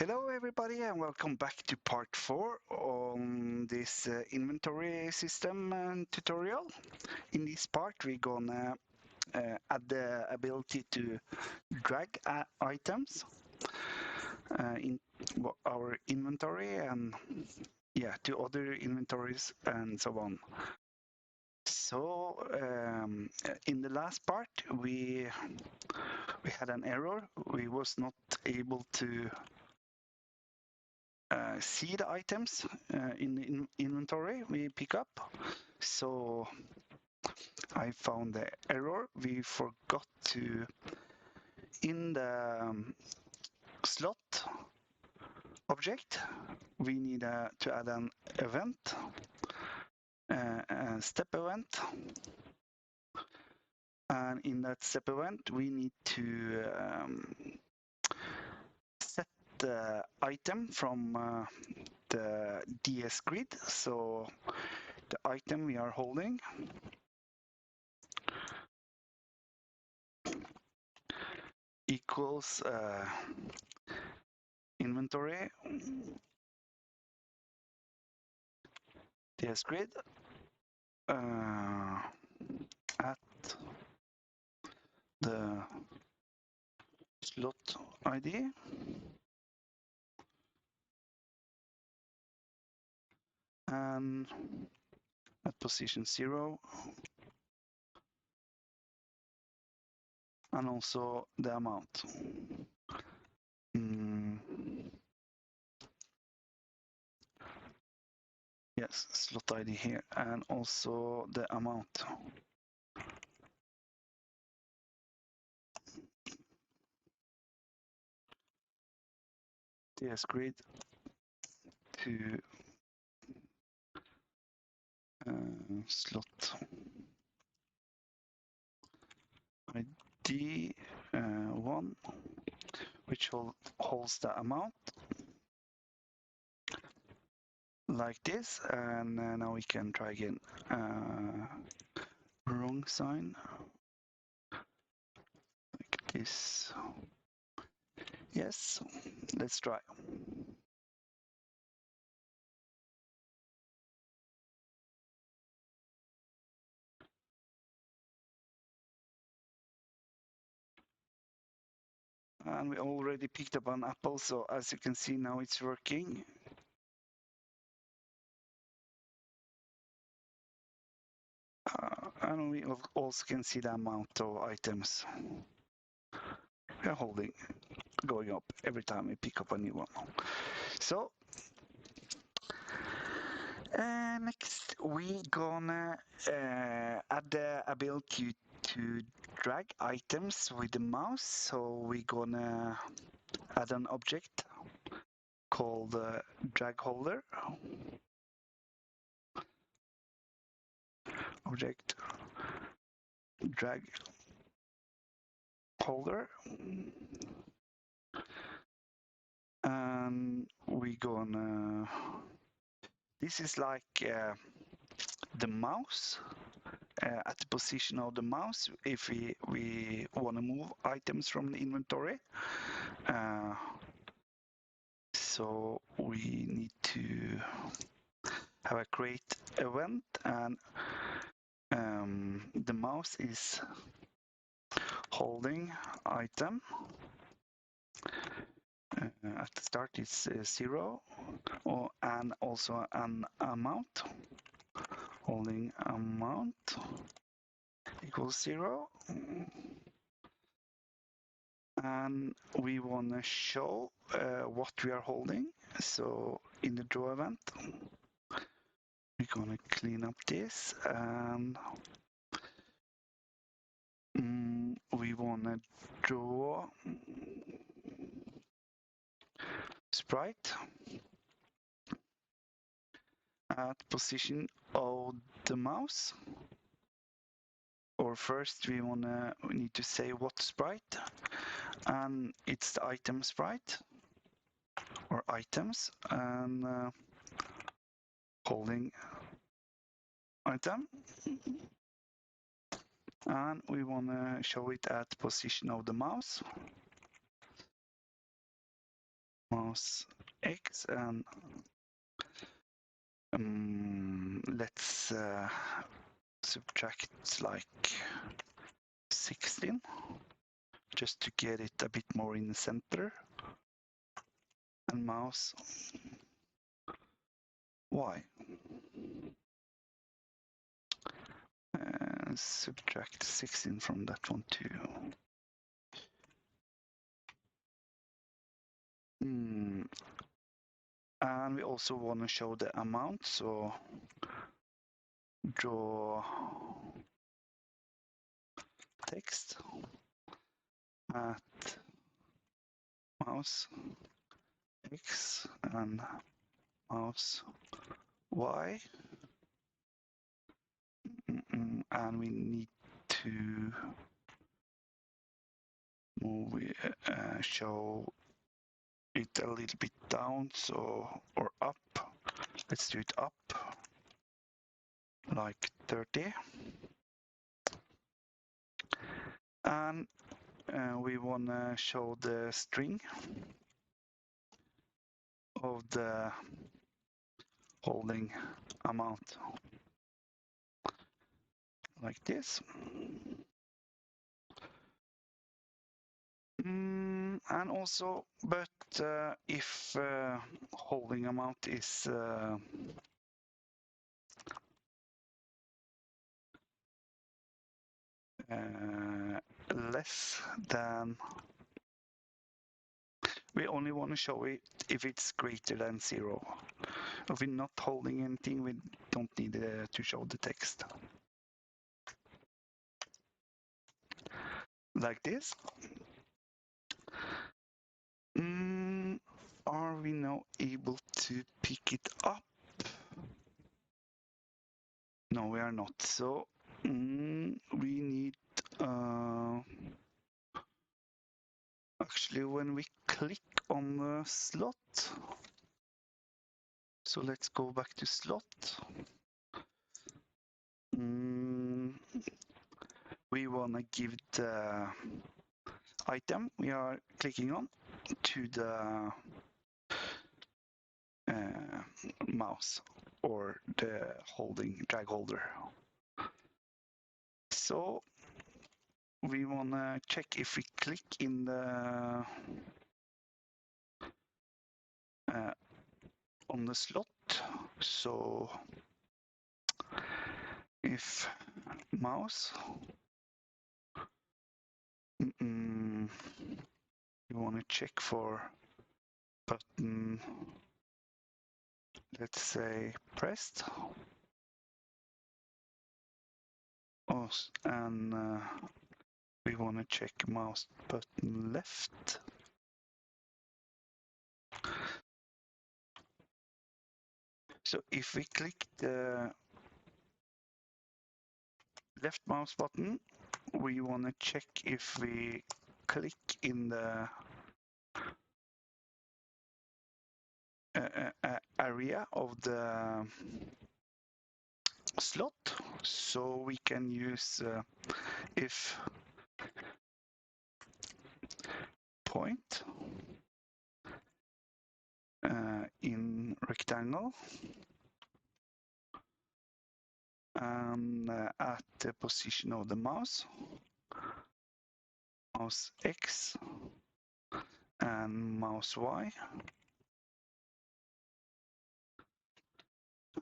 Hello everybody and welcome back to part 4 on this inventory system tutorial. In this part we're gonna add the ability to drag items in our inventory and to other inventories and so on. So in the last part we had an error. We was not able to see the items in the inventory we pick up. So I found the error. We forgot to, in the slot object, we need to add an event, a step event. And in that step event, we need to set the item from the DS grid. So the item we are holding equals inventory DS grid at the slot ID and at position 0 and also the amount. Yes, slot ID here and also the amount. DS grid to slot ID 1, which holds the amount like this, and now we can try again. Wrong sign, like this. Yes, let's try. And we already picked up an apple, so as you can see now it's working. And we also can see the amount of items we are holding going up every time we pick up a new one. So next we gonna add the ability to drag items with the mouse. So we gonna add an object called drag holder. Object drag holder, and we gonna, this is like the mouse, at the position of the mouse if we want to move items from the inventory. So we need to have a create event, and the mouse is holding item. At the start it's 0, and also an amount. Holding amount equals 0. And we want to show what we are holding. So in the draw event, we're gonna clean up this, and we want to draw sprite at position of the mouse. Or first we need to say what sprite, and it's the item sprite or items, and holding item, and we want to show it at position of the mouse. mouse X, and let's subtract like 16 just to get it a bit more in the center, and mouse Y. Subtract 16 from that one too. And we also want to show the amount, so draw text at mouse X and mouse Y. And we need to move show it a little bit down, so, or up. Let's do it up like 30. And we want to show the string of the holding amount like this. And also, but if holding amount is less than, we only want to show it if it's greater than 0. If we're not holding anything, we don't need to show the text. Like this. Are we now able to pick it up? No, we are not. So we need actually when we click on the slot. So let's go back to slot. We want to give the item we are clicking on to the mouse or the drag holder. So we want to check if we click in the on the slot. So if mouse, you want to check for button, let's say pressed. Oh, and we want to check mouse button left. So if we click the left mouse button, we want to check if we click in the area of the slot, so we can use if point in rectangle and at the position of the mouse X and mouse Y,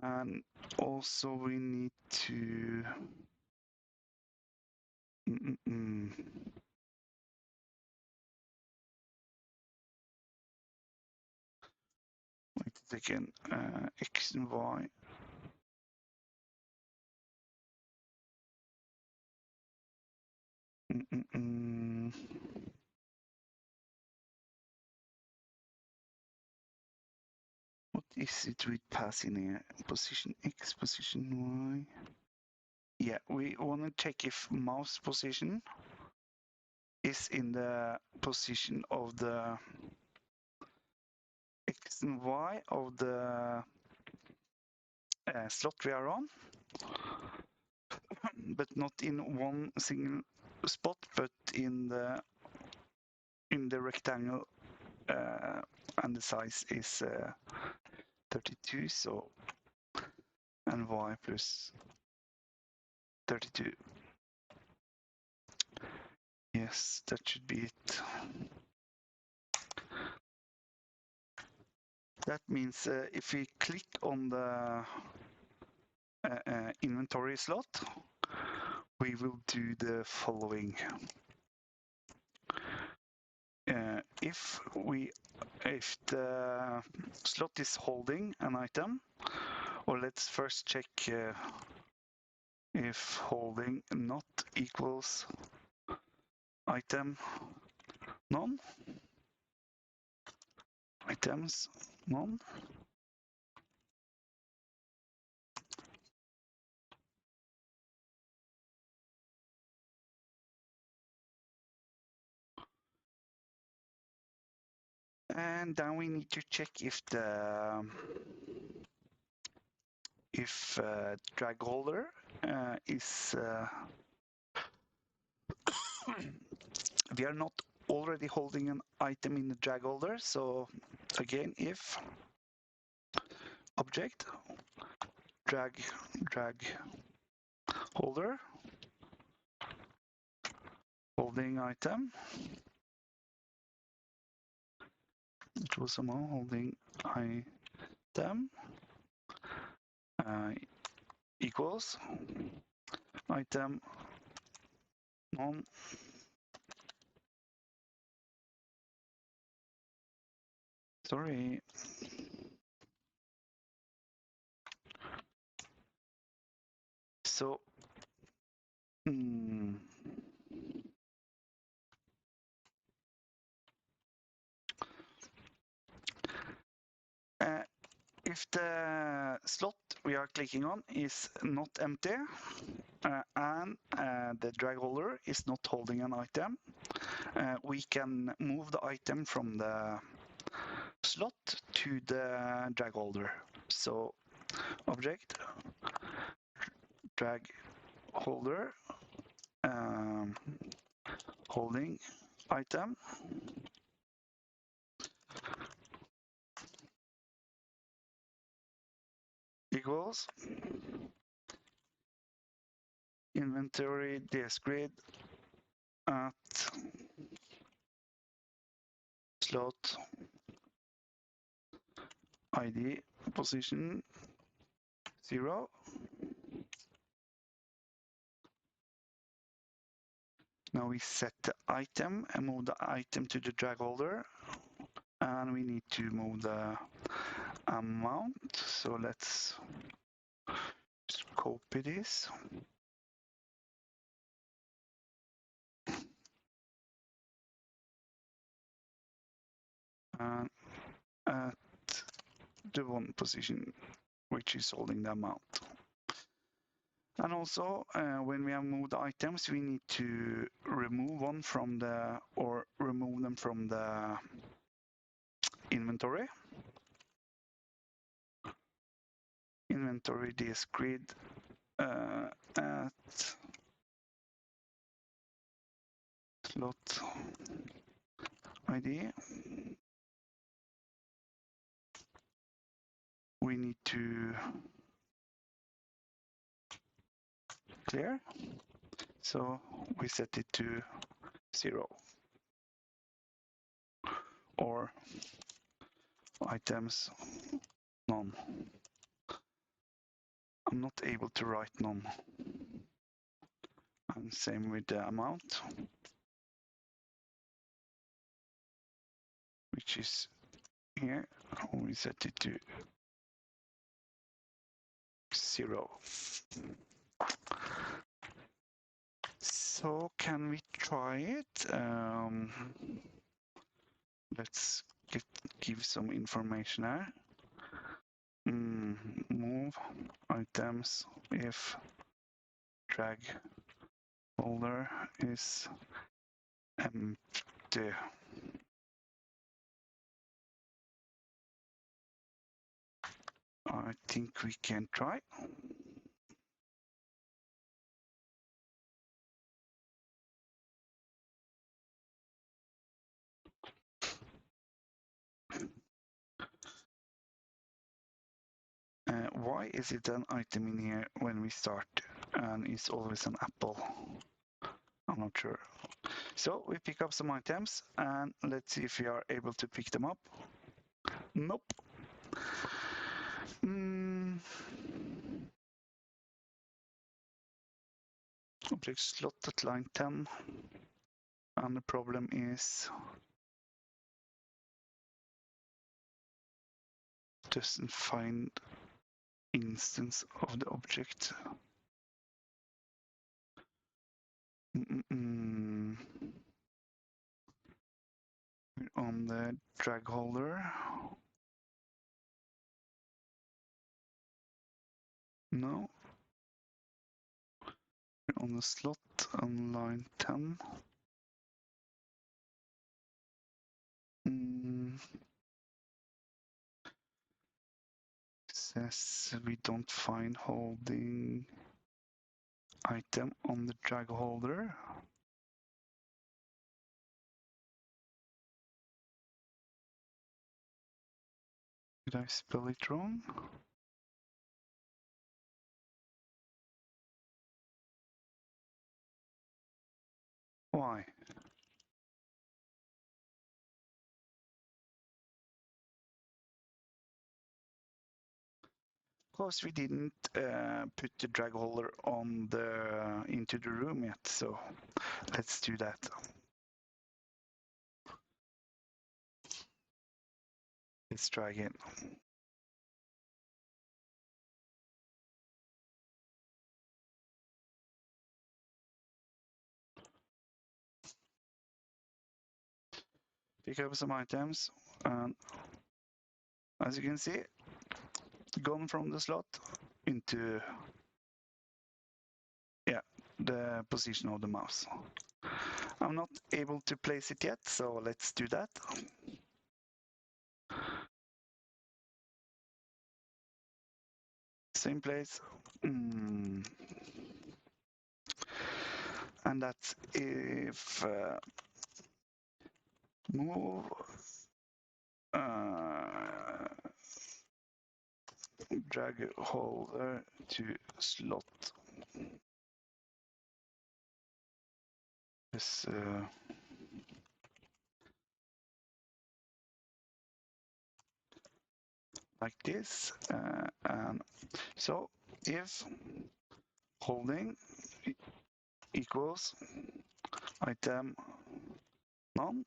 and also we need to wait a second, X and Y. What is it with passing here? Position X, position Y. Yeah, we want to check if mouse position is in the position of the X and Y of the slot we are on, but not in one single spot, but in the rectangle and the size is 32, so, and y plus 32. Yes, that should be it. That means if we click on the inventory slot, we will do the following. If the slot is holding an item, or let's first check if holding not equals item none, items none. And then we need to check if the drag holder is we are not already holding an item in the drag holder. So again, if object drag holder holding item, it was somehow holding item equals item non. Sorry. So if the slot we are clicking on is not empty and the drag holder is not holding an item, we can move the item from the slot to the drag holder. So object drag holder holding item equals inventory dsgrid at slot id position 0. Now we set the item and move the item to the drag holder, and we need to move the amount. So let's just copy this. And at the one position which is holding the amount. And also, when we have moved the items, we need to remove one from remove them from the inventory. Inventory dsgrid at slot ID. We need to clear. So we set it to 0 or items none. I'm not able to write none. And same with the amount, which is here. We set it to 0. So can we try it? Let's give some information here. Move items if drag holder is empty. I think we can try. Why is it an item in here when we start and it's always an apple? I'm not sure. So we pick up some items and let's see if we are able to pick them up. Nope. Object slot at line 10. And the problem is doesn't find instance of the object. We're on the drag holder. No. We're on the slot on line 10. Says we don't find holding item on the drag holder. Did I spell it wrong? Why? Because we didn't put the drag holder on the into the room yet, so let's do that. Let's try again. Pick up some items, and as you can see, gone from the slot into the position of the mouse. I'm not able to place it yet, so let's do that. Same place. And that's if move drag holder to slot. This like this, and so if holding equals item none,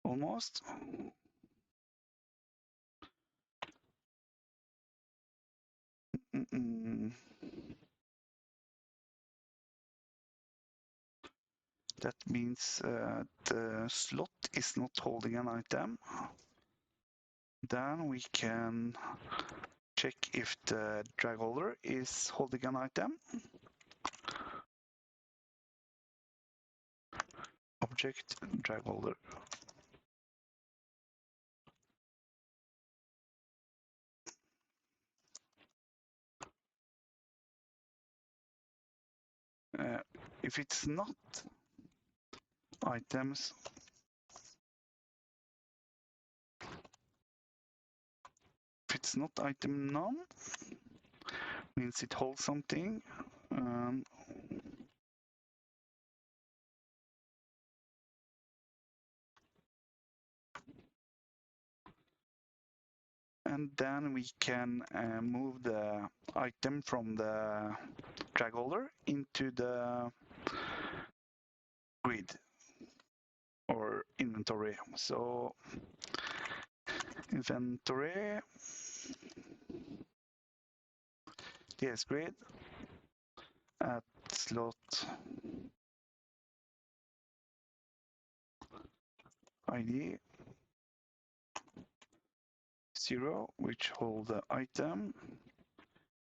almost. That means the slot is not holding an item. Then we can check if the drag holder is holding an item. Object drag holder. If it's not items, if it's not item none, means it holds something. And then we can move the item from the drag holder into the grid or inventory. So inventory, yes, grid at slot ID 0, which hold the item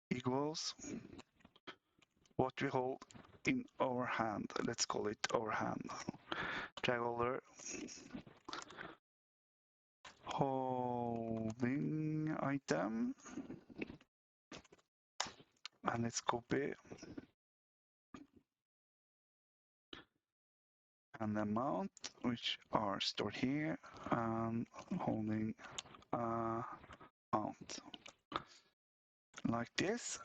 equals what we hold in our hand. Let's call it our hand. Drag holder holding item, and let's copy and the amount which are stored here and holding mount like this.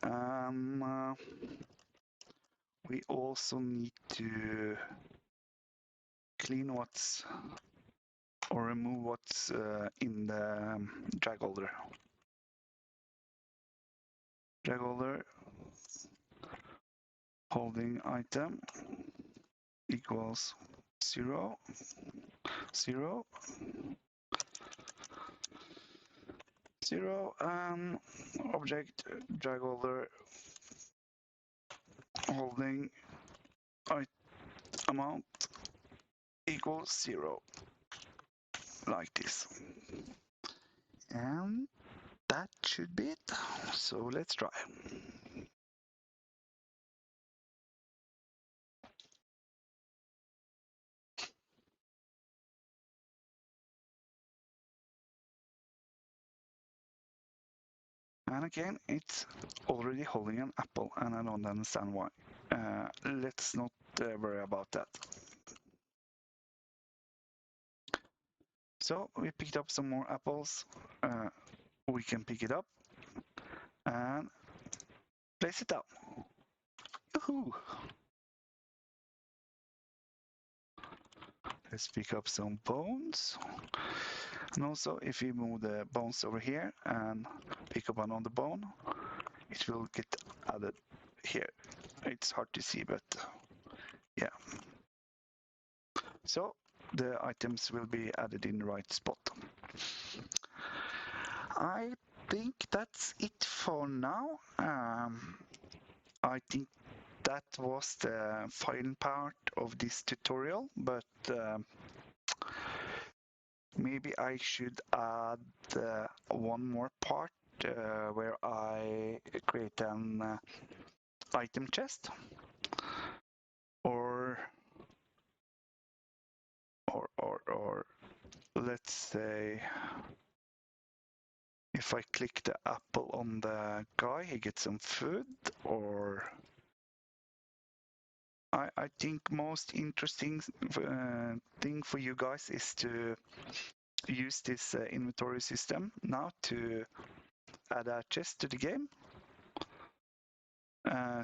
We also need to clean what's or remove what's in the drag holder. Drag holder holding item equals 0, 0, 0, and object drag holder holding amount equals 0, like this. And that should be it. So let's try. And again, it's already holding an apple, and I don't understand why. Let's not worry about that. So we picked up some more apples. We can pick it up and place it down. Woohoo! Let's pick up some bones. And also, if we move the bones over here and pick up another bone, it will get added here. It's hard to see, but yeah. So the items will be added in the right spot. I think that's it for now. I think that was the final part of this tutorial, but maybe I should add one more part where I create an item chest, or let's say if I click the apple on the guy, he gets some food, or I think most interesting thing for you guys is to use this inventory system now to add a chest to the game,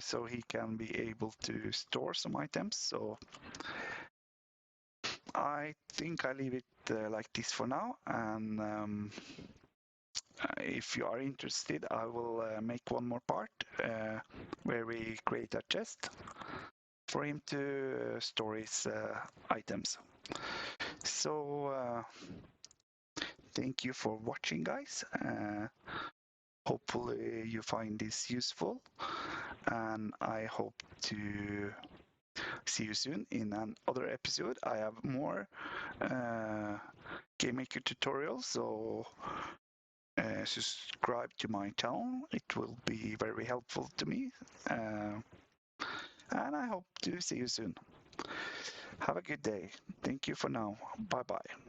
so he can be able to store some items. So I think I leave it like this for now, and if you are interested, I will make one more part where we create a chest for him to store his items. So thank you for watching, guys. Hopefully you find this useful, and I hope to see you soon in another episode. I have more GameMaker tutorials, so subscribe to my channel. It will be very helpful to me, and I hope to see you soon. Have a good day. Thank you for now. Bye bye.